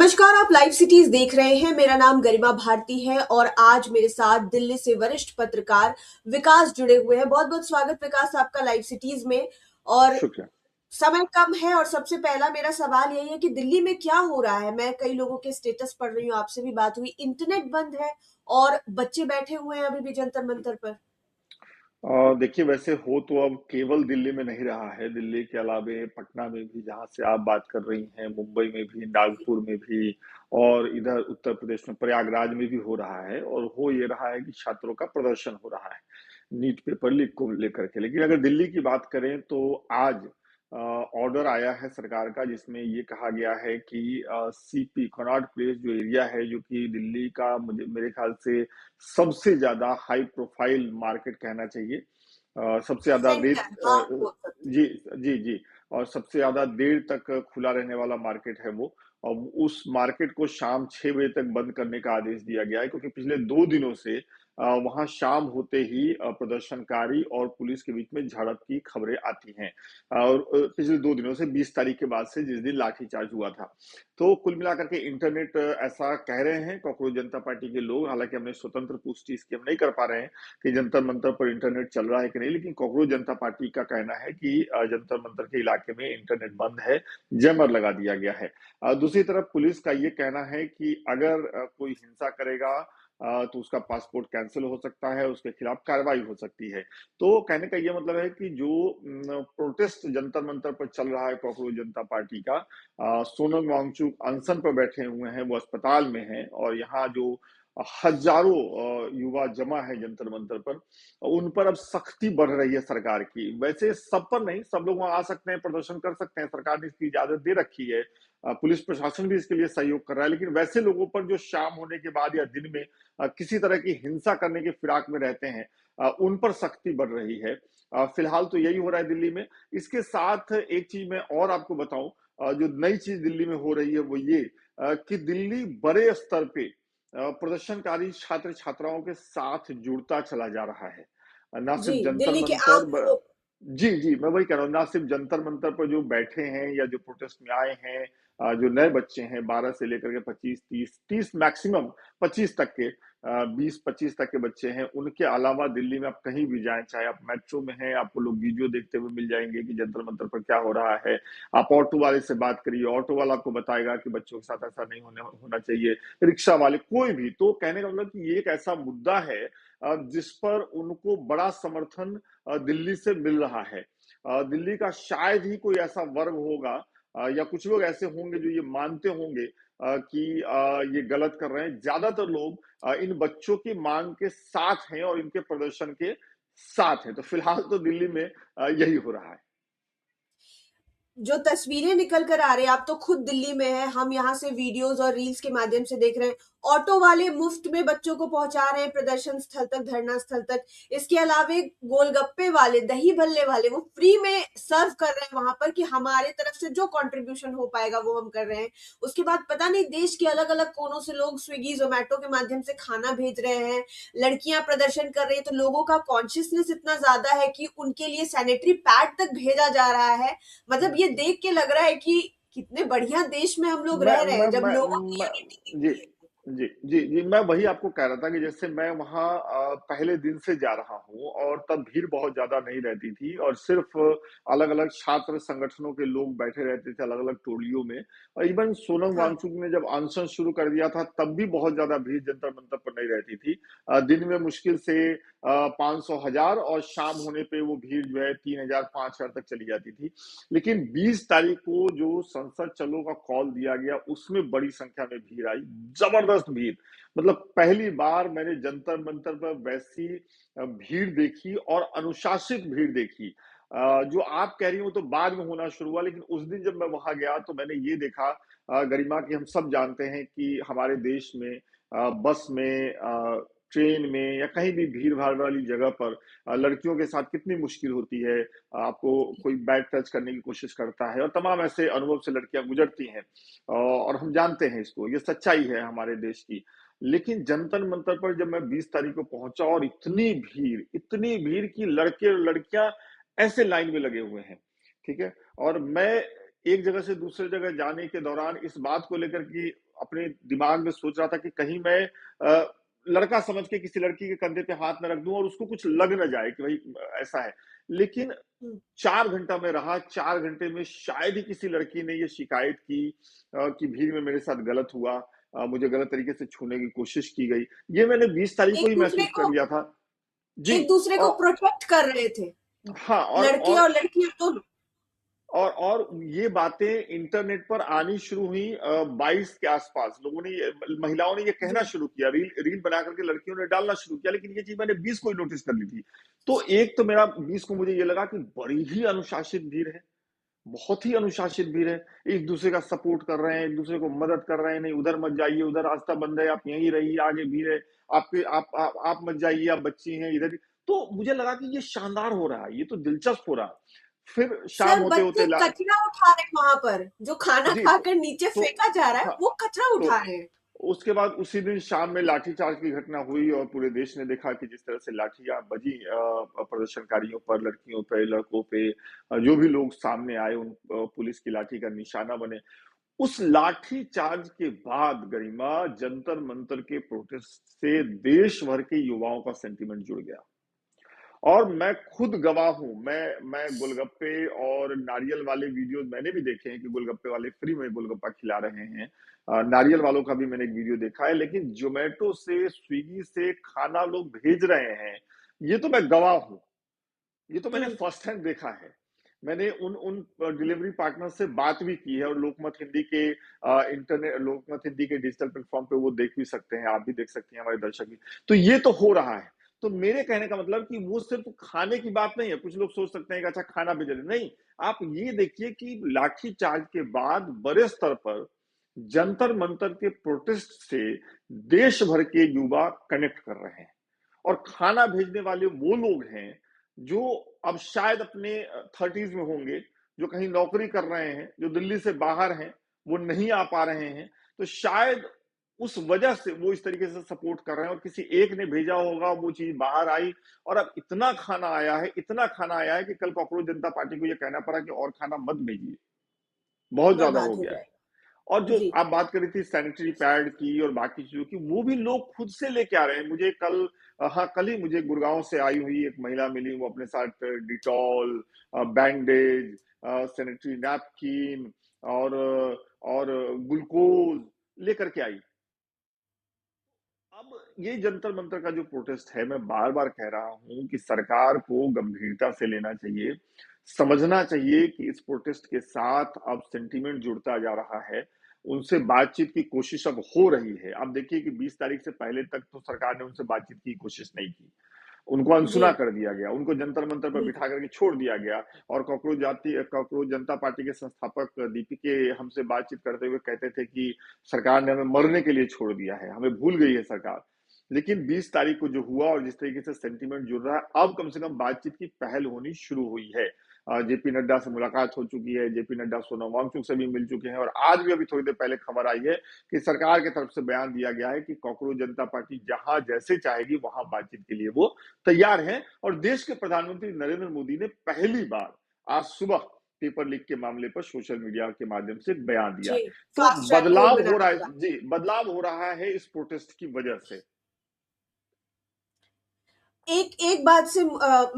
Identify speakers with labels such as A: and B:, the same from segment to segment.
A: नमस्कार, आप live cities देख रहे हैं। मेरा नाम गरिमा भारती है और आज मेरे साथ दिल्ली से वरिष्ठ पत्रकार विकास जुड़े हुए हैं। बहुत बहुत स्वागत विकास आपका लाइव सिटीज में। और
B: शुक्रिया।
A: समय कम है और सबसे पहला मेरा सवाल यही है कि दिल्ली में क्या हो रहा है। मैं कई लोगों के स्टेटस पढ़ रही हूँ, आपसे भी बात हुई, इंटरनेट बंद है और बच्चे बैठे हुए हैं अभी भी जंतर मंतर पर।
B: देखिए, वैसे हो तो अब केवल दिल्ली में नहीं रहा है। दिल्ली के अलावे पटना में भी, जहाँ से आप बात कर रही हैं, मुंबई में भी, नागपुर में भी और इधर उत्तर प्रदेश में प्रयागराज में भी हो रहा है। और हो ये रहा है कि छात्रों का प्रदर्शन हो रहा है नीट पेपर लीक को लेकर के। लेकिन अगर दिल्ली की बात करें तो आज ऑर्डर आया है सरकार का, जिसमें ये कहा गया है कि सीपी कनॉट प्लेस जो एरिया है, जो कि दिल्ली का मुझे मेरे ख्याल से सबसे ज्यादा हाई प्रोफाइल मार्केट कहना चाहिए। सबसे ज्यादा देर
A: सेंटर, हाँ, बोल सकते हैं।
B: जी जी जी। और सबसे ज्यादा देर तक खुला रहने वाला मार्केट है वो। और उस मार्केट को शाम 6 बजे तक बंद करने का आदेश दिया गया है, क्योंकि पिछले 2 दिनों से वहां शाम होते ही प्रदर्शनकारी और पुलिस के बीच में झड़प की खबरें आती हैं। और पिछले 2 दिनों से 20 तारीख के बाद से, जिस दिन लाठीचार्ज हुआ था। तो कुल मिलाकर के इंटरनेट ऐसा कह रहे हैं कॉकरोच जनता पार्टी के लोग। हालांकि हमने स्वतंत्र पुष्टि इसकी हम नहीं कर पा रहे हैं कि जंतर मंतर पर इंटरनेट चल रहा है कि नहीं, लेकिन कॉकरोच जनता पार्टी का कहना है कि जंतर मंतर के इलाके में इंटरनेट बंद है, जैमर लगा दिया गया है। दूसरी तरफ पुलिस का ये कहना है कि अगर कोई हिंसा करेगा तो उसका पासपोर्ट कैंसिल हो सकता है, उसके खिलाफ कार्रवाई हो सकती है। तो कहने का ये मतलब है कि जो प्रोटेस्ट जंतर मंतर पर चल रहा है कॉकरोच जनता पार्टी का, सोनम वांगचुक अनशन पर बैठे हुए हैं, वो अस्पताल में हैं। और यहाँ जो हजारों युवा जमा है जंतर मंतर पर, उन पर अब सख्ती बढ़ रही है सरकार की। वैसे सब पर नहीं, सब लोग वहां आ सकते हैं, प्रदर्शन कर सकते हैं, सरकार ने इसकी इजाजत दे रखी है। पुलिस प्रशासन भी इसके लिए सहयोग कर रहा है। लेकिन वैसे लोगों पर जो शाम होने के बाद या दिन में किसी तरह की हिंसा करने के फिराक में रहते हैं, उन पर सख्ती बढ़ रही है। फिलहाल तो यही हो रहा है दिल्ली में। इसके साथ एक चीज मैं और आपको बताऊं, जो नई चीज दिल्ली में हो रही है वो ये कि दिल्ली बड़े स्तर पे प्रदर्शनकारी छात्र छात्राओं के साथ जुड़ता चला जा रहा है। ना
A: जी,
B: सिर्फ जंतर
A: दिल्ली के
B: मंतर
A: आम लोग।
B: जी जी, मैं वही कह रहा हूँ, ना सिर्फ जंतर मंतर पर जो बैठे हैं या जो प्रोटेस्ट में आए हैं, जो नए बच्चे हैं 12 से लेकर के 25, 30 मैक्सिमम 25 तक के, 20-25 तक के बच्चे हैं। उनके अलावा दिल्ली में आप कहीं भी जाएं, चाहे आप मेट्रो में हैं, आपको लोग वीडियो देखते हुए मिल जाएंगे कि जंतर मंतर पर क्या हो रहा है। आप ऑटो वाले से बात करिए, ऑटो वाला आपको बताएगा कि बच्चों के साथ ऐसा नहीं होना चाहिए। रिक्शा वाले, कोई भी। तो कहने का मतलब कि ये एक ऐसा मुद्दा है जिस पर उनको बड़ा समर्थन दिल्ली से मिल रहा है। दिल्ली का शायद ही कोई ऐसा वर्ग होगा या कुछ लोग ऐसे होंगे जो ये मानते होंगे कि ये गलत कर रहे हैं। ज्यादातर लोग इन बच्चों की मांग के साथ हैं और इनके प्रदर्शन के साथ हैं। तो फिलहाल तो दिल्ली में यही हो रहा है।
A: जो तस्वीरें निकल कर आ रही है, आप तो खुद दिल्ली में हैं, हम यहाँ से वीडियोस और रील्स के माध्यम से देख रहे हैं। ऑटो वाले मुफ्त में बच्चों को पहुंचा रहे हैं प्रदर्शन स्थल तक, धरना स्थल तक। इसके अलावे गोलगप्पे वाले, दही भल्ले वाले, वो फ्री में सर्व कर रहे हैं वहां पर कि हमारे तरफ से जो कंट्रीब्यूशन हो पाएगा वो हम कर रहे हैं। उसके बाद पता नहीं देश के अलग अलग कोनों से लोग स्विगी जोमेटो के माध्यम से खाना भेज रहे हैं। लड़कियां प्रदर्शन कर रही है तो लोगों का कॉन्शियसनेस इतना ज्यादा है कि उनके लिए सैनिटरी पैड तक भेजा जा रहा है। मतलब ये देख के लग रहा है कि कितने बढ़िया देश में हम लोग
B: मैं
A: रह रहे
B: मैं
A: हैं जब
B: मैं,
A: लोगों की
B: मैं
A: यूनिटी
B: जी
A: दिखती है।
B: जी जी जी, मैं वही आपको कह रहा था कि जैसे मैं वहाँ पहले दिन से जा रहा हूँ और तब भीड़ बहुत ज्यादा नहीं रहती थी, और सिर्फ अलग अलग छात्र संगठनों के लोग बैठे रहते थे अलग अलग टोलियों में। और इवन सोनम
A: हाँ,
B: वांगचुक ने जब अनशन शुरू कर दिया था, तब भी बहुत ज्यादा भीड़ जंतर मंतर पर नहीं रहती थी। दिन में मुश्किल से 500 हजार, और शाम होने पे वो भीड़ जो है 3,000 5,000 तक चली जाती थी। लेकिन 20 तारीख को जो संसद चलो का कॉल दिया गया, उसमें बड़ी संख्या में भीड़ आई, जबरदस्त भीड़। मतलब पहली बार मैंने जंतर मंतर पर वैसी भीड़ देखी और अनुशासित भीड़ देखी। जो आप कह रही हो तो बाद में होना शुरू हुआ, लेकिन उस दिन जब मैं वहां गया तो मैंने ये देखा, गरिमा, की हम सब जानते हैं कि हमारे देश में बस में, ट्रेन में या कहीं भी भीड़ भाड़ वाली जगह पर लड़कियों के साथ कितनी मुश्किल होती है। आपको कोई बैड टच करने की कोशिश करता है, और तमाम ऐसे अनुभव से लड़कियां गुजरती हैं। और हम जानते हैं इसको, ये सच्चाई है हमारे देश की। लेकिन जंतर मंतर पर जब मैं 20 तारीख को पहुंचा, और इतनी भीड़ की लड़के और लड़कियां ऐसे लाइन में लगे हुए हैं, ठीक है। और मैं एक जगह से दूसरे जगह जाने के दौरान इस बात को लेकर कि अपने दिमाग में सोच रहा था कि कहीं मैं लड़का समझ के किसी लड़की के कंधे पे हाथ न रख दूं और उसको कुछ लग न जाए कि भाई ऐसा है। लेकिन
A: हुँ।
B: 4 घंटा मैं रहा, 4 घंटे में शायद ही किसी लड़की ने ये शिकायत की कि भीड़ में मेरे साथ गलत हुआ, मुझे गलत तरीके से छूने की कोशिश की गई। ये मैंने 20 तारीख को ही महसूस कर लिया था। जी।
A: एक दूसरे को
B: औ
A: प्रोटेक्ट कर रहे थे।
B: हाँ,
A: लड़के और लड़कियाँ दोनों।
B: और ये बातें इंटरनेट पर आनी शुरू हुई 22 के आसपास। लोगों ने ये महिलाओं ने ये कहना
A: जी।
B: शुरू किया, रील रील बना करके लड़कियों ने डालना शुरू किया, लेकिन ये चीज़ मैंने 20 को ही नोटिस कर ली थी। तो एक तो मेरा 20 को मुझे ये लगा कि बड़ी ही अनुशासित भीड़ है, बहुत ही अनुशासित भीड़ है। एक-दूसरे का सपोर्ट कर रहे हैं, एक-दूसरे को मदद कर रहे हैं, नहीं उधर मत जाइए, उधर रास्ता बंद है, आप यहीं रहिए, आगे भीड़ है, आपके आप मत जाइए, आप बच्ची हैं इधर। तो मुझे लगा कि ये शानदार हो रहा है, ये तो दिलचस्प हो रहा है। फिर शाम
A: सर,
B: होते-होते
A: बच्चे
B: ला
A: कचरा उठा रहे हैं वहाँ पर, जो खाना
B: जी,
A: खाकर नीचे
B: तो
A: फेंका जा रहा है,
B: हाँ,
A: वो कचरा
B: तो
A: उठा रहे हैं।
B: उसके बाद उसी दिन शाम में लाठीचार्ज की घटना हुई और पूरे देश ने देखा कि जिस तरह से लाठियाँ बजी प्रदर्शनकारियों पर, लड़कियों पे, लड़कों पे, जो भी लोग सामने आए उन पुलिस की लाठी का निशाना बने। उस लाठीचार्ज के बाद गरिमा, जंतर-मंतर के प्रोटेस्ट से देश भर के युवाओं का सेंटीमेंट जुड़ गया। और मैं खुद गवाह हूँ। मैं गोलगप्पे और नारियल वाले वीडियोज़ मैंने भी देखे हैं कि गोलगप्पे वाले फ्री में गोलगप्पा खिला रहे हैं। नारियल वालों का भी मैंने एक वीडियो देखा है, लेकिन ज़ोमैटो से, स्विगी से खाना लोग भेज रहे हैं, ये तो मैं गवाह हूँ। ये तो मैंने
A: हुँ।
B: फर्स्ट हैंड देखा है। मैंने उन उन डिलीवरी पार्टनर से बात भी की है और लोकमत हिंदी के लोकमत हिंदी के डिजिटल प्लेटफ़ॉर्म पे वो देख भी सकते हैं, आप भी देख सकती हैं, हमारे दर्शक भी। तो ये तो हो रहा है। तो मेरे कहने का मतलब कि वो सिर्फ़ खाने की बात नहीं है। कुछ लोग सोच सकते हैं कि अच्छा खाना भेज रहे हैं। नहीं, आप ये देखिए कि लाठी चार्ज के बाद बड़े स्तर पर जंतर-मंतर के प्रोटेस्ट से देश भर के युवा कनेक्ट कर रहे हैं। और खाना भेजने वाले वो लोग हैं जो अब शायद अपने 30s में होंगे, जो कहीं नौकरी कर रहे हैं, जो दिल्ली से बाहर हैं, वो नहीं आ पा रहे हैं। तो शायद उस वजह से वो इस तरीके से सपोर्ट कर रहे हैं और किसी एक ने भेजा होगा, वो चीज़ बाहर आई और अब इतना खाना आया है, इतना खाना आया है कि कल कॉकरोच जनता पार्टी को ये कहना पड़ा कि और खाना मत भेजिए। बहुत ज़्यादा हो
A: बर्बाद हो
B: गया है।
A: जाएगा।
B: और जो
A: जी।
B: आप बात कर रही थी सैनिटरी पैड की और बाकी चीज़ों की, वो भी लोग खुद से लेके आ रहे हैं। मुझे कल हाँ, कल ही मुझे गुड़गाँव से आई हुई एक महिला मिली, वो अपने साथ डिटॉल, बैंडेज, सैनिटरी नैपकिन और और ग्लूकोज़ लेकर के आई। अब ये जंतर-मंतर का जो प्रोटेस्ट है, मैं बार-बार कह रहा हूँ कि सरकार को गंभीरता से लेना चाहिए। समझना चाहिए कि इस प्रोटेस्ट के साथ अब सेंटीमेंट जुड़ता जा रहा है। उनसे बातचीत की कोशिश अब हो रही है। आप देखिए कि 20 तारीख से पहले तक तो सरकार ने उनसे बातचीत की कोशिश नहीं की। उनको
A: जी,
B: अनसुना कर दिया गया, उनको जंतर-मंतर पर
A: बिल्कुल।
B: बिठा करके छोड़ दिया गया और कॉकरोच जनता पार्टी के संस्थापक दीपी के हमसे बातचीत करते हुए कहते थे कि सरकार ने हमें मरने के लिए छोड़ दिया है, हमें भूल गई है सरकार। लेकिन 20 तारीख को जो हुआ और जिस तरीके से सेंटीमेंट जुड़ रहा है, अब कम से कम बातचीत की पहल होनी शुरू हुई है। जेपी नड्डा से मुलाकात हो चुकी है, जेपी नड्डा सोनम वांगचुक से भी मिल चुके हैं और आज भी अभी थोड़ी देर पहले खबर आई है कि सरकार की तरफ से बयान दिया गया है कि कॉकरोच जनता पार्टी जहां जैसे चाहेगी वहां बातचीत के लिए वो तैयार है और देश के प्रधानमंत्री नरेंद्र मोदी ने पहली बार आज सुबह पेपर लीक के मामले पर सोशल मीडिया के माध्यम से बयान दिया।
A: जी,
B: तो
A: फास्ट ट्रैक कोर्ट
B: बदलाव हो
A: बनाने
B: रहा
A: की
B: है
A: बात।
B: जी, बदलाव हो रहा है इस प्रोटेस्ट की वजह से।
A: एक एक बात से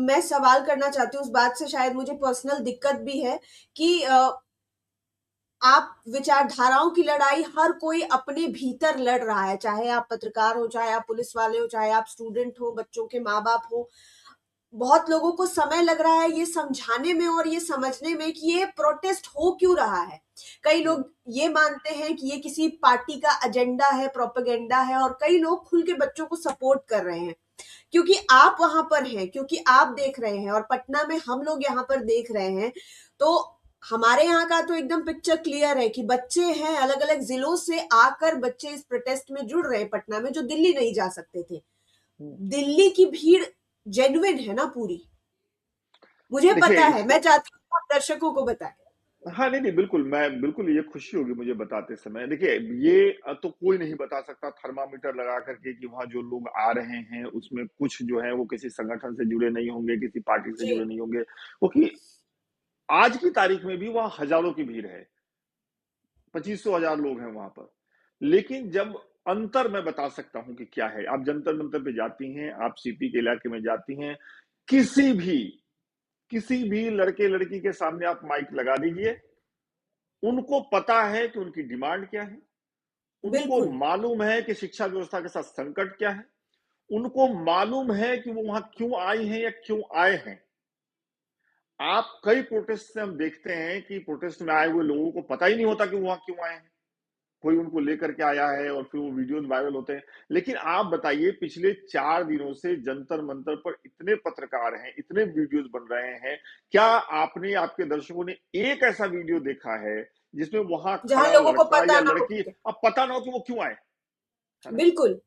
A: मैं सवाल करना चाहती हूँ, उस बात से शायद मुझे पर्सनल दिक्कत भी है कि आप विचारधाराओं की लड़ाई हर कोई अपने भीतर लड़ रहा है, चाहे आप पत्रकार हो, चाहे आप पुलिस वाले हो, चाहे आप स्टूडेंट हो, बच्चों के माँ-बाप हो। बहुत लोगों को समय लग रहा है ये समझाने में और ये समझने में कि ये प्रोटेस्ट हो क्यों रहा है। कई
B: हुँ,
A: लोग ये मानते हैं कि ये किसी पार्टी का एजेंडा है, प्रोपेगेंडा है और कई लोग खुल के बच्चों को सपोर्ट कर रहे हैं। क्योंकि आप वहां पर हैं, क्योंकि आप देख रहे हैं और पटना में हम लोग यहाँ पर देख रहे हैं, तो हमारे यहाँ का तो एकदम पिक्चर क्लियर है कि बच्चे हैं, अलग अलग जिलों से आकर बच्चे इस प्रोटेस्ट में जुड़ रहे हैं पटना में, जो दिल्ली नहीं जा सकते थे।
B: हुँ।
A: दिल्ली की भीड़ जेन्युइन है ना पूरी। मुझे
B: देखिए
A: पता है,
B: इस
A: मैं चाहती हूँ आप दर्शकों को बताएं।
B: हाँ, नहीं, नहीं, बिल्कुल, मैं बिल्कुल ये खुशी होगी मुझे बताते समय। देखिए, ये तो कोई नहीं बता सकता थर्मामीटर लगा कर के कि वहाँ जो लोग आ रहे हैं, उसमें कुछ जो है वो किसी संगठन से जुड़े नहीं होंगे, किसी पार्टी से जुड़े
A: जी।
B: नहीं होंगे। क्योंकि आज की तारीख में भी वहाँ हज़ारों की भीड़ है, 2500 हज़ार लोग हैं वहाँ पर। लेकिन जब अंतर मैं बता सकता हूं कि क्या है, आप जंतर मंतर पे जाती हैं, आप सीपी के इलाके में जाती हैं, किसी भी किसी भी लड़के लड़की के सामने आप माइक लगा दीजिए, उनको पता है कि उनकी डिमांड क्या है, उनको
A: बिल्कुल।
B: मालूम है कि शिक्षा व्यवस्था के साथ संकट क्या है, उनको मालूम है कि वो वहां क्यों आई हैं या क्यों आए हैं। आप कई प्रोटेस्ट से हम देखते हैं कि प्रोटेस्ट में आए हुए लोगों को पता ही नहीं होता कि वो वहां क्यों आए हैं। कोई उनको लेकर के आया है और फिर वो वीडियोस वायरल होते हैं। लेकिन आप बताइए, पिछले 4 दिनों से जंतर मंतर पर इतने पत्रकार हैं, इतने वीडियोस बन रहे हैं, क्या आपने, आपके दर्शकों ने एक ऐसा वीडियो देखा है जिसमें वहां
A: जहां
B: खड़ा
A: लोगों को
B: लड़का
A: पता
B: या
A: ना हो।
B: लड़की अब पता ना हो कि वो क्यों आए, है ना?
A: बिल्कुल।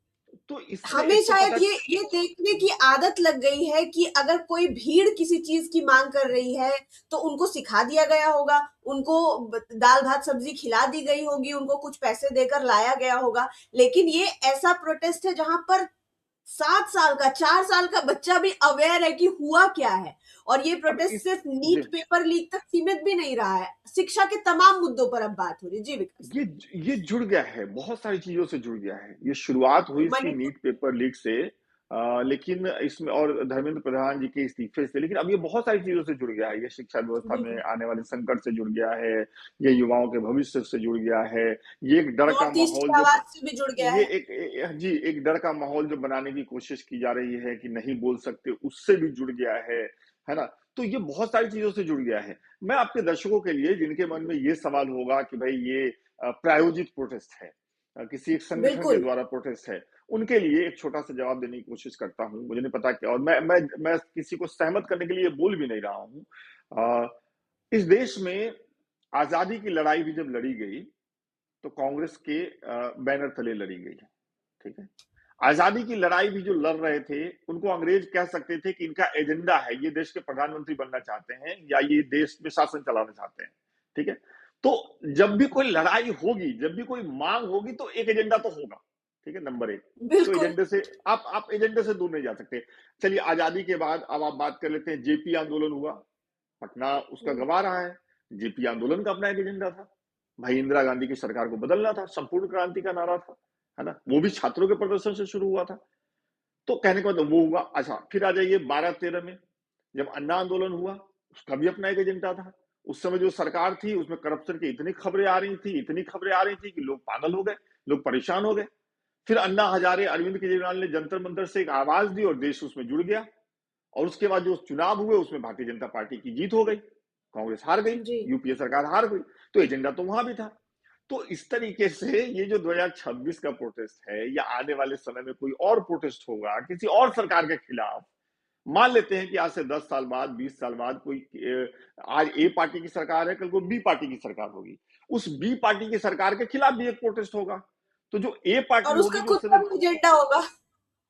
B: तो इसमें
A: हमें
B: एक तो
A: शायद
B: पता।
A: ये देखने की आदत लग गई है कि अगर कोई भीड़ किसी चीज की मांग कर रही है तो उनको सिखा दिया गया होगा, उनको दाल भात सब्जी खिला दी गई होगी, उनको कुछ पैसे देकर लाया गया होगा। लेकिन ये ऐसा प्रोटेस्ट है जहां पर 7 साल का, 4 साल का बच्चा भी अवेयर है कि हुआ क्या है। और ये
B: अब
A: प्रोटेस्ट
B: इस
A: सिर्फ
B: जी,
A: नीट पेपर लीक तक सीमित भी नहीं रहा है, शिक्षा के तमाम मुद्दों पर अब बात हो रही है। जी विकास।
B: ये ये जुड़ गया है, बहुत सारी चीजों से जुड़ गया है। ये शुरुआत हुई इसकी
A: मणिपुर।
B: नीट पेपर लीक से, लेकिन इसमें और धर्मेंद्र प्रधान जी के इस्तीफे से, लेकिन अब ये बहुत सारी चीजों से जुड़ गया है। ये शिक्षा व्यवस्था में
A: बिल्कुल।
B: आने वाले संकट से जुड़ गया है, ये युवाओं के भविष्य से जुड़ गया है, ये एक डर का
A: नॉर्थ ईस्ट
B: माहौल
A: की
B: जो
A: आवाज से भी जुड़ गया
B: ये
A: है।
B: जी, एक डर का माहौल जो बनाने की कोशिश की जा रही है कि नहीं बोल सकते, उससे भी जुड़ गया है ना? तो ये बहुत सारी चीजों से जुड़ गया है। मैं आपके दर्शकों के लिए, जिनके मन में ये सवाल होगा कि भाई ये प्रायोजित प्रोटेस्ट है, किसी एक संगठन के
A: बिल्कुल।
B: द्वारा प्रोटेस्ट है, उनके लिए एक छोटा-सा जवाब देने की कोशिश करता हूँ। मुझे नहीं पता क्या, और मैं किसी को सहमत करने के लिए बोल भी नहीं रहा हूँ। इस देश में आज़ादी की लड़ाई भी जब लड़ी गई, तो कांग्रेस के बैनर तले लड़ी गई, ठीक है? आजादी की लड़ाई भी जो लड़ रहे थे, उनको अंग्रेज कह सकते थे कि इनका एजेंडा है, ये देश के प्रधानमंत्री बनना चाहते हैं या ये देश में शासन चलाना चाहते हैं, ठीक है? तो जब भी कोई लड़ाई होगी, जब भी कोई मांग होगी, तो एक एजेंडा तो होगा, ठीक है? नंबर एक। तो
A: बिल्कुल।
B: एजेंडे से आप एजेंडे से दूर नहीं जा सकते। चलिए, आजादी के बाद अब आप बात कर लेते हैं, जेपी आंदोलन हुआ, पटना उसका
A: हम्म।
B: गंवा रहा है। जेपी आंदोलन का अपना एक एजेंडा था, भाई इंदिरा गांधी की सरकार को बदलना था, संपूर्ण क्रांति का नारा था, है ना? वो भी छात्रों के प्रदर्शन से शुरू हुआ था। तो कहने का मतलब वो हुआ। अच्छा, फिर आ जाइए 12-13 में, जब अन्ना आंदोलन हुआ, उसका भी अपना एक एजेंडा था। उस समय जो सरकार थी, उसमें करप्शन की इतनी खबरें आ रही थी, इतनी खबरें आ रही थी कि लोग पागल हो गए, लोग परेशान हो गए। फिर अन्ना हजारे, अरविंद केजरीवाल ने जंतर मंतर से एक आवाज दी और देश उसमें जुड़ गया। और उसके बाद जो चुनाव हुए, उसमें भारतीय जनता पार्टी की जीत हो गई, कांग्रेस हार गई,
A: जी।
B: यूपीए सरकार हार गई। तो एजेंडा तो वहां भी था। तो इस तरीके से ये जो 2026 का प्रोटेस्ट है, या आने वाले समय में कोई और प्रोटेस्ट होगा किसी और सरकार के खिलाफ, मान लेते हैं कि आज से 10 साल बाद, 20 साल बाद कोई आज ए पार्टी की सरकार है, कल को बी पार्टी की सरकार होगी, उस बी पार्टी की सरकार के खिलाफ भी एक प्रोटेस्ट होगा। तो जो ए पार्टी
A: और
B: होगी,
A: उसका
B: जो
A: खुद
B: उस
A: का
B: समय,
A: भी एजेंडा होगा।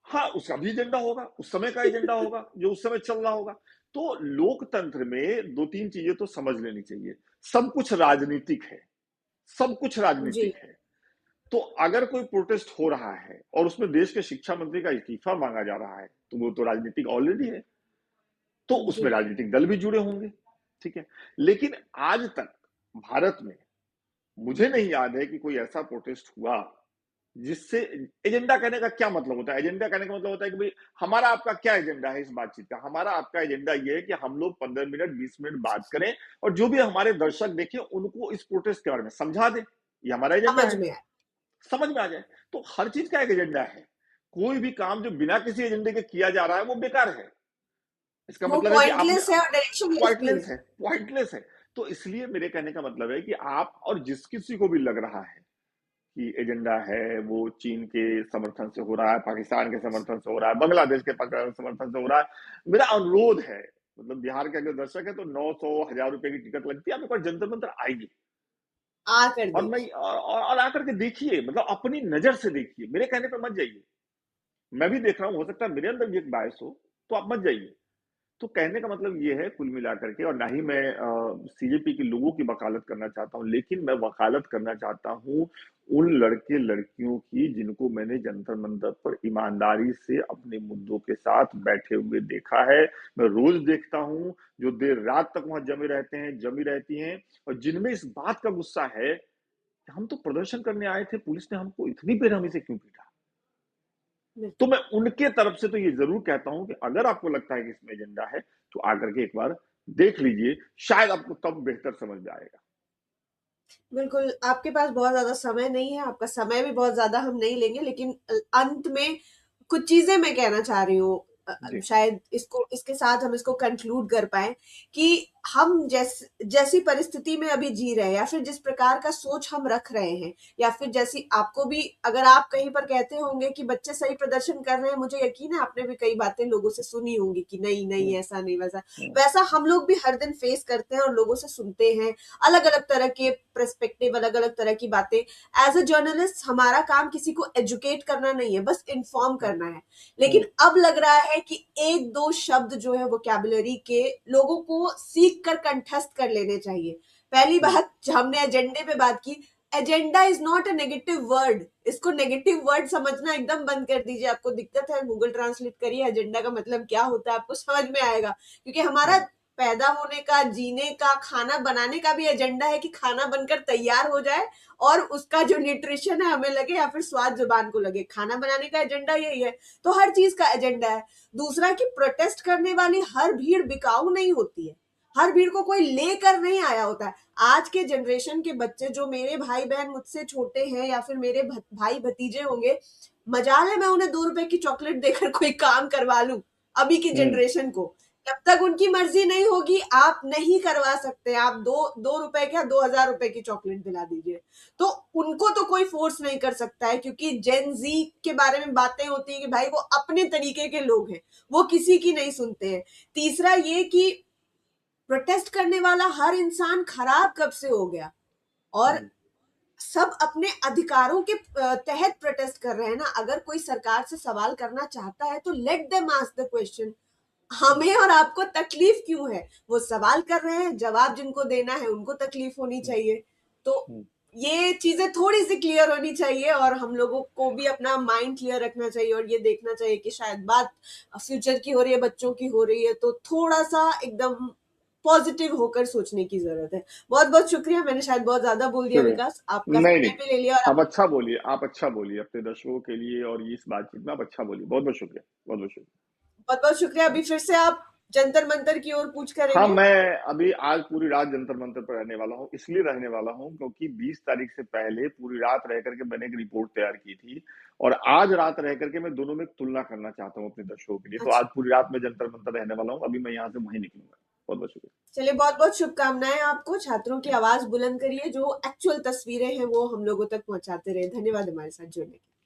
B: हाँ, उसका भी एजेंडा होगा, उस समय का एजेंडा होगा, जो उस समय चल रहा होगा। तो लोकतंत्र में 2-3 चीजें तो समझ लेनी चाहिए। सब कुछ राजनीतिक है, सब कुछ
A: जी।
B: राजनीतिक है। तो अगर कोई प्रोटेस्ट हो रहा है और उसमें देश के शिक्षा मंत्री का इस्तीफा मांगा जा रहा है, तो वो तो राजनीतिक ऑलरेडी है। तो
A: जी।
B: उसमें राजनीतिक दल भी जुड़े होंगे, ठीक है? लेकिन आज तक भारत में मुझे नहीं याद है कि कोई ऐसा प्रोटेस्ट हुआ जिससे, एजेंडा कहने का क्या मतलब होता है? एजेंडा कहने का मतलब होता है कि भाई हमारा आपका क्या एजेंडा है इस बातचीत का? हमारा आपका एजेंडा ये है कि हम लोग 15 मिनट, 20 मिनट बात करें और जो भी हमारे दर्शक देखें, उनको इस प्रोटेस्ट के बारे में समझा दें। ये हमारा एजेंडा
A: समझ
B: है,
A: में आया।
B: समझ में आ जाए। तो हर चीज का एक एजेंडा है। कोई भी काम जो बिना किसी एजेंडे के किया जा रहा है, वो बेकार है। इसका
A: वो
B: मतलब है कि आपने,
A: पॉइंटलेस है और डायरेक्शनलेस भी
B: पॉइंटलेस
A: है।
B: है, पॉइंटलेस है। तो इसलिए मेरे कहने का मतलब है कि आप, और जिस किसी को भी लग रहा है कि एजेंडा है, वो चीन के समर्थन से हो रहा है, पाकिस्तान के समर्थन से हो रहा है, बांग्लादेश के समर्थन से हो रहा है, मेरा अनुरोध है, मतलब बिहार के अगर दर्शक है तो 900, 1000 रुपए की टिकट लगती है, आप एक बार जंतर मंतर आइए।
A: आकर
B: और मैं
A: देखिए।
B: और आकर के देखिए, मतलब अपनी नजर से देखिए, मेरे कहने पे मत जाइए। मैं भी देख रहा हूँ, हो सकता है मेरे अंदर भी एक बायस हो, तो आप मत जाइए। तो कहने का मतलब ये है कुल मिलाकर के, और ना ही मैं सीजेपी के लोगों की वकालत करना चाहता हूं, लेकिन मैं वकालत करना चाहता हूं उन लड़के लड़कियों की जिनको मैंने जंतर मंतर पर ईमानदारी से अपने मुद्दों के साथ बैठे हुए देखा है। मैं रोज देखता हूं, जो देर रात तक वहां जमे रहते हैं, जमी रहती हैं, और जिनमें इस बात का गुस्सा है कि हम तो प्रदर्शन करने आए थे, पुलिस ने हमको इतनी बेरहमी से क्यों पीटा? तो
A: बिल्कुल।
B: मैं उनके तरफ से तो ये ज़रूर कहता हूँ कि अगर आपको लगता है कि इसमें एजेंडा है, तो आकर के एक बार देख लीजिए, शायद आपको तब बेहतर समझ में आएगा।
A: बिल्कुल, आपके पास बहुत ज़्यादा समय नहीं है, आपका समय भी बहुत ज़्यादा हम नहीं लेंगे, लेकिन अंत में कुछ चीज़ें मैं कहना चाह रही हूँ।
B: जी,
A: शायद इसको इसके साथ हम इसको कंक्लूड कर पाएँ कि हम जैसी परिस्थिति में अभी जी रहे हैं या फिर जिस प्रकार का सोच हम रख रहे हैं, या फिर जैसी आपको भी, अगर आप कहीं पर कहते होंगे कि बच्चे सही प्रदर्शन कर रहे हैं, मुझे यकीन है आपने भी कई बातें लोगों से सुनी होंगी कि नहीं, नहीं,
B: हुँ,
A: ऐसा नहीं, वैसा।
B: हुँ,
A: वैसा हम लोग भी हर दिन फेस करते हैं और लोगों से सुनते हैं, अलग-अलग तरह के पर्सपेक्टिव, अलग-अलग तरह की बातें। एज़ अ जर्नलिस्ट हमारा काम किसी को एजुकेट करना नहीं है, बस इन्फॉर्म
B: हुँ,
A: करना है।
B: हुँ,
A: लेकिन अब लग रहा है कि 1-2 शब्द जो है वोकैब्युलरी के लोगों को सीख कर कंठस्थ कर लेने चाहिए। पहली
B: हुँ,
A: बात, हमने एजेंडे पे बात की, agenda is not a negative word. इसको नेगेटिव वर्ड समझना एकदम बंद कर दीजिए। आपको दिक्कत है, गूगल ट्रांसलेट करिए एजेंडा का मतलब क्या होता है, आपको समझ में आएगा। क्योंकि हमारा
B: हुँ,
A: पैदा होने का, जीने का, खाना बनाने का भी एजेंडा है कि खाना बनकर तैयार हो जाए और उसका जो न्यूट्रिशन है हमें लगे या फिर स्वाद जुबान को लगे। खाना बनाने का एजेंडा यही है। तो हर चीज का एजेंडा है। दूसरा कि प्रोटेस्ट करने वाली हर भीड़ बिकाऊ नहीं होती है। हर भीड़ को कोई लेकर नहीं आया होता है। आज के जनरेशन के बच्चे, जो मेरे भाई बहन मुझसे छोटे हैं या फिर मेरे भाई भतीजे होंगे, मजाल है मैं उन्हें 2 रुपए की चॉकलेट देकर कोई काम करवा लूं। अभी की
B: हुँ,
A: जनरेशन को जब तक उनकी मर्जी नहीं होगी, आप नहीं करवा सकते। आप 2 रुपए क्या, 2,000 रुपए की चॉकलेट दिला दीजिए। तो उनको तो कोई फोर्स नहीं कर सकता है, क्योंकि जेन जी के बारे में बातें होती है कि भाई वो अपने तरीके के लोग हैं, वो किसी की नहीं सुनते हैं। तीसरा ये कि प्रोटेस्ट करने वाला हर इंसान खराब कब से हो गया, और
B: हुँ,
A: सब अपने अधिकारों के तहत प्रोटेस्ट कर रहे हैं ना। अगर कोई सरकार से सवाल करना चाहता है तो let them ask the question.
B: हुँ,
A: हमें और आपको तकलीफ क्यों है? वो सवाल कर रहे हैं, जवाब जिनको देना है उनको तकलीफ होनी
B: हुँ,
A: चाहिए। तो
B: हुँ,
A: ये चीजें थोड़ी सी क्लियर होनी चाहिए और हम लोगों को भी अपना माइंड क्लियर रखना चाहिए और ये देखना चाहिए कि शायद बात फ्यूचर की हो रही है, बच्चों की हो रही है, तो थोड़ा सा एकदम पॉजिटिव होकर सोचने की जरूरत है। बहुत बहुत शुक्रिया, मैंने शायद बहुत ज्यादा बोल दिया
B: शुक्रिया।
A: विकास, आपका
B: नहीं, नहीं,
A: समय भी ले लिया और
B: आप अच्छा बोलिए अपने दर्शकों के लिए और इस बातचीत में आप अच्छा बोलिए। बहुत-बहुत शुक्रिया, बहुत-बहुत शुक्रिया।
A: बहुत बहुत शुक्रिया। अभी फिर से आप जंतर मंतर की ओर पूछ
B: हाँ,
A: करेंगे।
B: मैं अभी आज पूरी रात जंतर-मंतर पर रहने वाला हूँ, इसलिए रहने वाला हूँ क्योंकि 20 तारीख से पहले पूरी रात रह कर के मैंने एक रिपोर्ट तैयार की थी और आज रात रह कर के मैं दोनों में एक तुलना करना चाहता हूँ अपने दर्शकों के लिए। तो आज
A: अच्छा,
B: पूरी रात मैं जंतर-मंतर रहने वाला हूँ, अभी मैं यहाँ से वहीं निकलूँगा। बहुत-बहुत शुक्रिया।
A: चलिए बहुत बहुत शुभकामनाएं आपको। छात्रों की आवाज बुलंद करिए, जो एक्चुअल तस्वीरें हैं वो हम लोगों तक पहुंचाते रहे। धन्यवाद हमारे साथ जुड़ने के लिए।